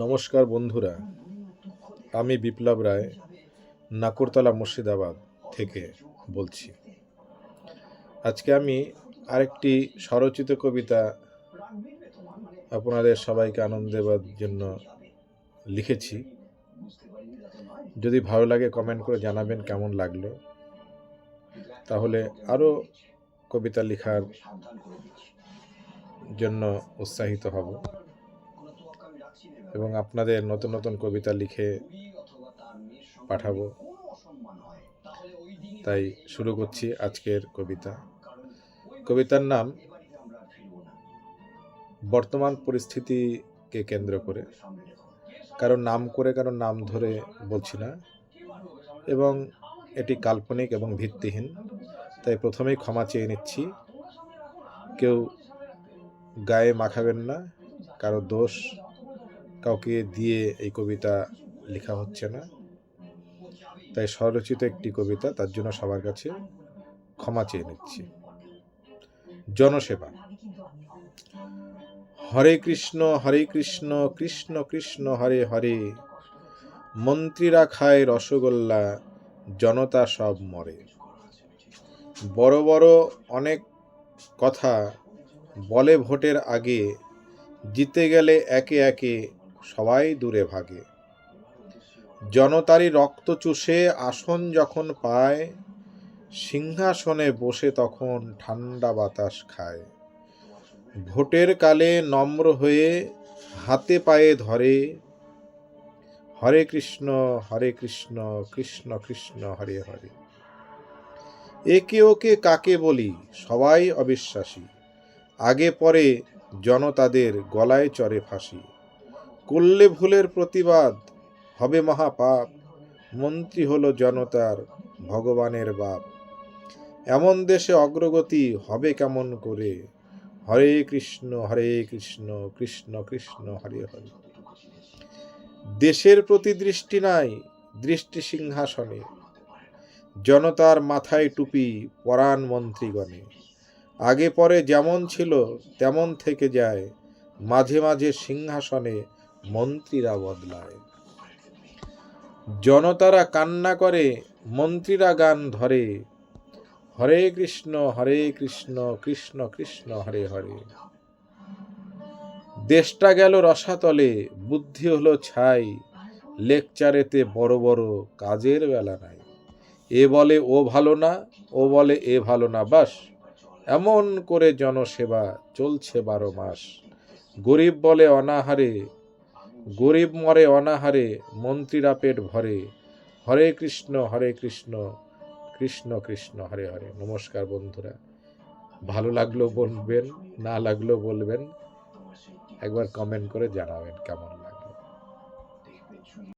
নমস্কার বন্ধুরা, আমি বিপ্লব রায় নাকুরতলা মুর্শিদাবাদ থেকে বলছি। আজকে আমি আরেকটি স্বরচিত কবিতা আপনাদের সবাইকে আনন্দ দেওয়ার জন্য লিখেছি। যদি ভালো লাগে কমেন্ট করে জানাবেন কেমন লাগলো, তাহলে আরও কবিতা লেখার জন্য উৎসাহিত হব এবং আপনাদের নতুন নতুন কবিতা লিখে পাঠাবো। তাই শুরু করছি আজকের কবিতার নাম বর্তমান পরিস্থিতিকে কেন্দ্র করে, কারোর নাম করে কারোর নাম ধরে বলছি না, এবং এটি কাল্পনিক এবং ভিত্তিহীন। তাই প্রথমেই ক্ষমা চেয়ে নিচ্ছি। কেউ গায়ে মাখাবেন না, কারো দোষ কাউকে দিয়ে এই কবিতা লেখা হচ্ছে না। তাই স্বরচিত একটি কবিতা, তার জন্য সবার কাছে ক্ষমা চেয়ে নিচ্ছি। জনসেবা। হরে কৃষ্ণ কৃষ্ণ কৃষ্ণ হরে হরে, মন্ত্রীরা খায় রসগোল্লা, জনতা সব মরে। বড় বড় অনেক কথা বলে ভোটের আগে, জিতে গেলে একে একে সবাই দূরে ভাগে। জনতারই রক্ত চুষে আসন যখন পায়, সিংহাসনে বসে তখন ঠান্ডা বাতাস খায়। ভোটের কালে নম্র হয়ে হাতে পায়ে ধরে, হরে কৃষ্ণ কৃষ্ণ কৃষ্ণ হরে হরে। একে ওকে কাকে বলি, সবাই অবিশ্বাসী। আগে পরে জনতাদের গলায় চড়ে ফাঁসি। করলে ভুলের প্রতিবাদ হবে মহাপাপ, মন্ত্রী হলো জনতার ভগবানের বাপ। এমন দেশে অগ্রগতি হবে কেমন করে, হরে কৃষ্ণ কৃষ্ণ কৃষ্ণ হরে হরে। দেশের প্রতি দৃষ্টি নাই, দৃষ্টি সিংহাসনে, জনতার মাথায় টুপি পরাণ মন্ত্রীগণে। আগে পরে যেমন ছিল তেমন থেকে যায়, মাঝে মাঝে সিংহাসনে মন্ত্রীরা বদলায়। জনতারা কান্না করে, মন্ত্রীরা গান ধরে, হরে কৃষ্ণ কৃষ্ণ কৃষ্ণ হরে হরে। দেশটা গেল রসাতলে, বুদ্ধি হলো ছাই, লেকচারেতে বড় বড় কাজের বেলা নাই। এ বলে ও ভালো না, ও বলে এ ভালো না, বাস এমন করে জনসেবা চলছে 12 মাস। গরিব বলে অনাহারে, গরিব মরে অনাহারে, মন্ত্রীরা পেট ভরে, হরে কৃষ্ণ কৃষ্ণ কৃষ্ণ হরে হরে। নমস্কার বন্ধুরা, ভালো লাগলো বলবেন, না লাগলো বলবেন, একবার কমেন্ট করে জানাবেন কেমন।